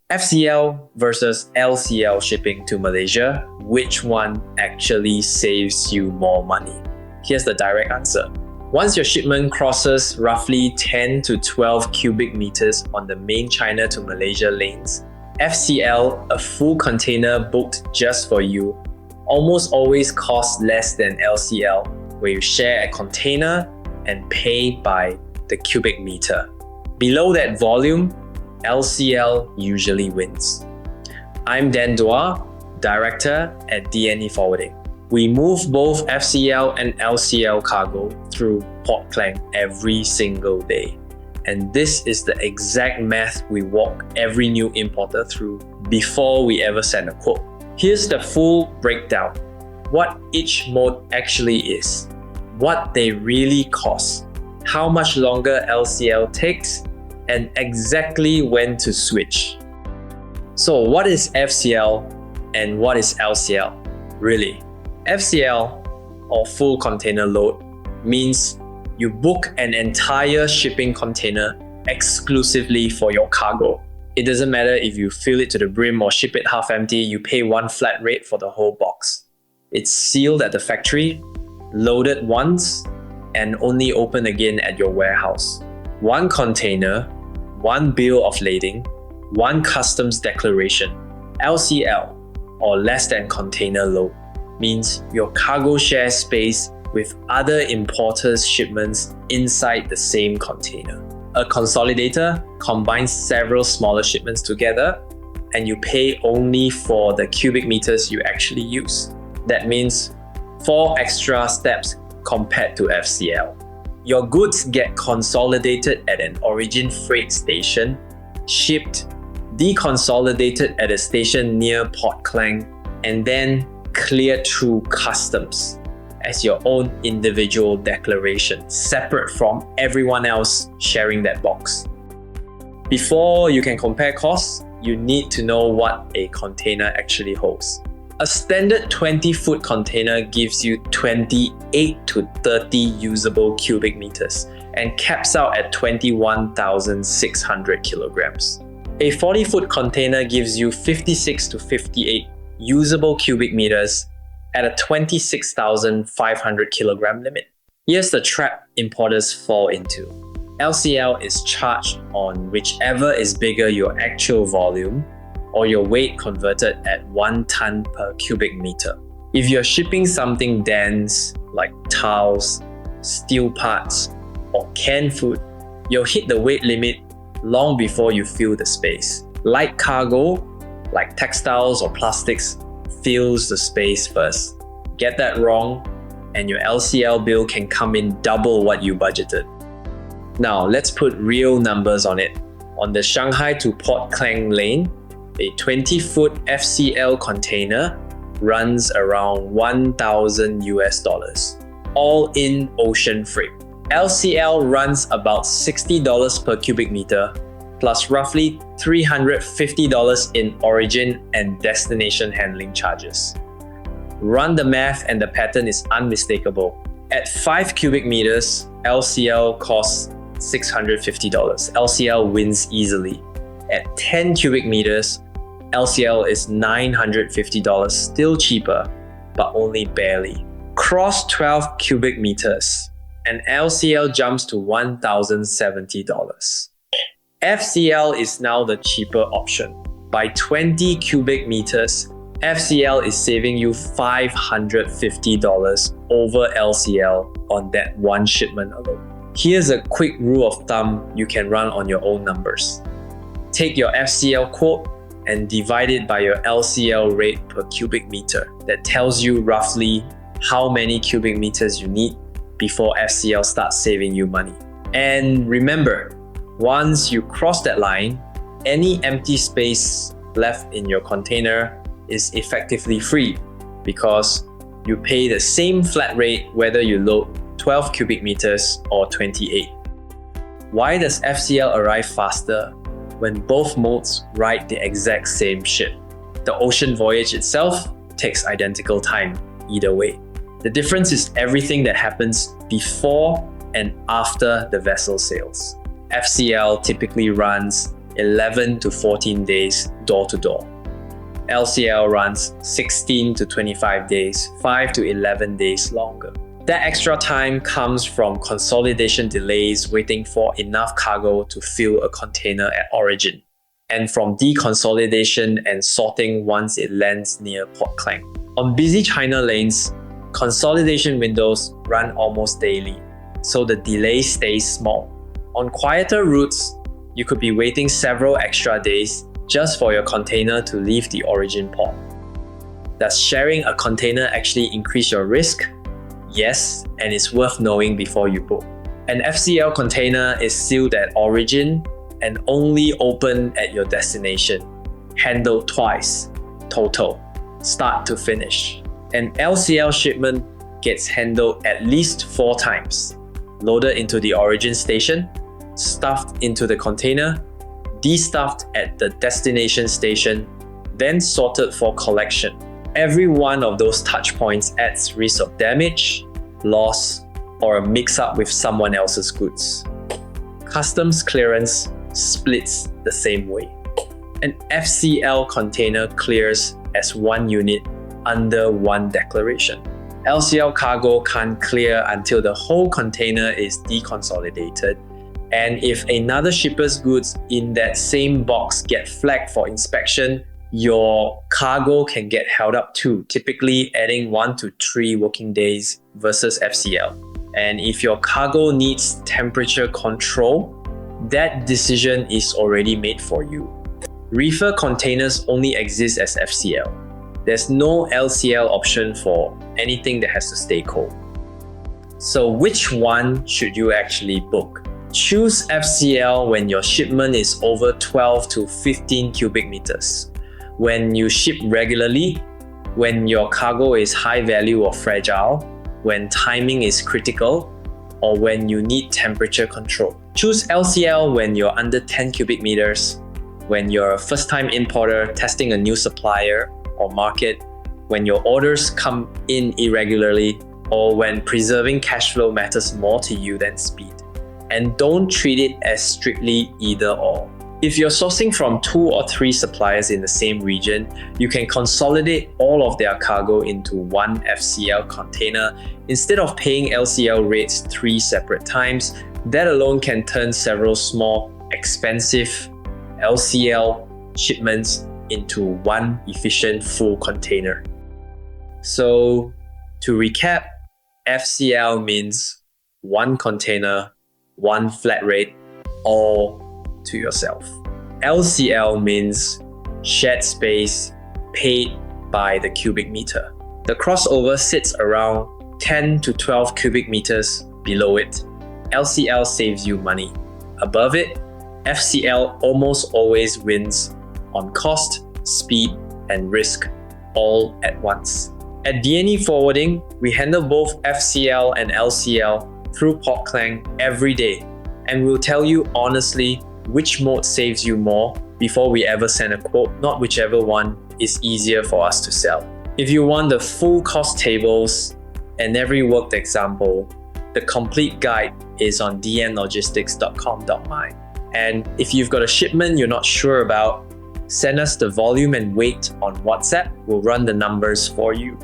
FCL versus LCL shipping to Malaysia, which one actually saves you more money? Here's the direct answer. Once your shipment crosses roughly 10 to 12 cubic meters on the main China to Malaysia lanes, FCL, a full container booked just for you, almost always costs less than LCL, where you share a container and pay by the cubic meter. Below that volume, LCL usually wins. I'm Dan Dua, Director at DNE Forwarding. We move both FCL and LCL cargo through Port Klang every single day. And this is the exact math we walk every new importer through before we ever send a quote. Here's the full breakdown. What each mode actually is, what they really cost, how much longer LCL takes, and exactly when to switch. So what is FCL and what is LCL? Really, FCL, or full container load, means you book an entire shipping container exclusively for your cargo. It doesn't matter if you fill it to the brim or ship it half empty, you pay one flat rate for the whole box. It's sealed at the factory, loaded once, and only open again at your warehouse. One container, one bill of lading, one customs declaration. LCL, or less than container load, means your cargo shares space with other importers' shipments inside the same container. A consolidator combines several smaller shipments together, and you pay only for the cubic meters you actually use. That means 4 extra steps compared to FCL. Your goods get consolidated at an origin freight station, shipped, deconsolidated at a station near Port Klang, and then cleared through customs as your own individual declaration, separate from everyone else sharing that box. Before you can compare costs, you need to know what a container actually holds. A standard 20-foot container gives you 28 to 30 usable cubic meters and caps out at 21,600 kilograms. A 40-foot container gives you 56 to 58 usable cubic meters at a 26,500 kilogram limit. Here's the trap importers fall into. LCL is charged on whichever is bigger your actual volume or your weight converted at 1 ton per cubic meter. If you're shipping something dense like tiles, steel parts, or canned food, you'll hit the weight limit long before you fill the space. Light cargo, like textiles or plastics, fills the space first. Get that wrong, and your LCL bill can come in double what you budgeted. Now, let's put real numbers on it. On the Shanghai-to-Port Klang lane, a 20-foot FCL container runs around $1,000, all in ocean freight. LCL runs about $60 per cubic meter, plus roughly $350 in origin and destination handling charges. Run the math and the pattern is unmistakable. At 5 cubic meters, LCL costs $650. LCL wins easily. At 10 cubic meters, LCL is $950, still cheaper, but only barely. Cross 12 cubic meters, and LCL jumps to $1,070. FCL is now the cheaper option. By 20 cubic meters, FCL is saving you $550 over LCL on that one shipment alone. Here's a quick rule of thumb you can run on your own numbers. Take your FCL quote and divide it by your LCL rate per cubic meter. That tells you roughly how many cubic meters you need before FCL starts saving you money. And remember, once you cross that line, any empty space left in your container is effectively free because you pay the same flat rate whether you load 12 cubic meters or 28. Why does FCL arrive faster when both modes ride the exact same ship? The ocean voyage itself takes identical time either way. The difference is everything that happens before and after the vessel sails. FCL typically runs 11 to 14 days door to door. LCL runs 16 to 25 days, 5 to 11 days longer. That extra time comes from consolidation delays waiting for enough cargo to fill a container at origin, and from deconsolidation and sorting once it lands near Port Klang. On busy China lanes, consolidation windows run almost daily, so the delay stays small. On quieter routes, you could be waiting several extra days just for your container to leave the origin port. Does sharing a container actually increase your risk? Yes, and it's worth knowing before you book. An FCL container is sealed at origin and only open at your destination, handled twice, total, start to finish. An LCL shipment gets handled at least 4 times, loaded into the origin station, stuffed into the container, destuffed at the destination station, then sorted for collection. Every one of those touch points adds risk of damage, loss, or a mix-up with someone else's goods. Customs clearance splits the same way. An FCL container clears as one unit under one declaration. LCL cargo can't clear until the whole container is deconsolidated, and if another shipper's goods in that same box get flagged for inspection, your cargo can get held up too, typically adding 1 to 3 working days versus FCL. And if your cargo needs temperature control, that decision is already made for you. Reefer containers only exist as FCL. There's no LCL option for anything that has to stay cold. So which one should you actually book? Choose FCL when your shipment is over 12 to 15 cubic meters, when you ship regularly, when your cargo is high value or fragile, when timing is critical, or when you need temperature control. Choose LCL when you're under 10 cubic meters, when you're a first-time importer testing a new supplier or market, when your orders come in irregularly, or when preserving cash flow matters more to you than speed. And don't treat it as strictly either or. If you're sourcing from 2 or 3 suppliers in the same region, you can consolidate all of their cargo into one FCL container instead of paying LCL rates 3 separate times. That alone can turn several small, expensive LCL shipments into one efficient full container. So, to recap, FCL means one container, one flat rate, all to yourself. LCL means shared space paid by the cubic meter. The crossover sits around 10 to 12 cubic meters below it. LCL saves you money. Above it, FCL almost always wins on cost, speed, and risk all at once. At DNE Forwarding, we handle both FCL and LCL through Port Klang every day, and we'll tell you honestly which mode saves you more before we ever send a quote, not whichever one is easier for us to sell. If you want the full cost tables and every worked example, the complete guide is on dnlogistics.com.my. And if you've got a shipment you're not sure about, send us the volume and weight on WhatsApp. We'll run the numbers for you.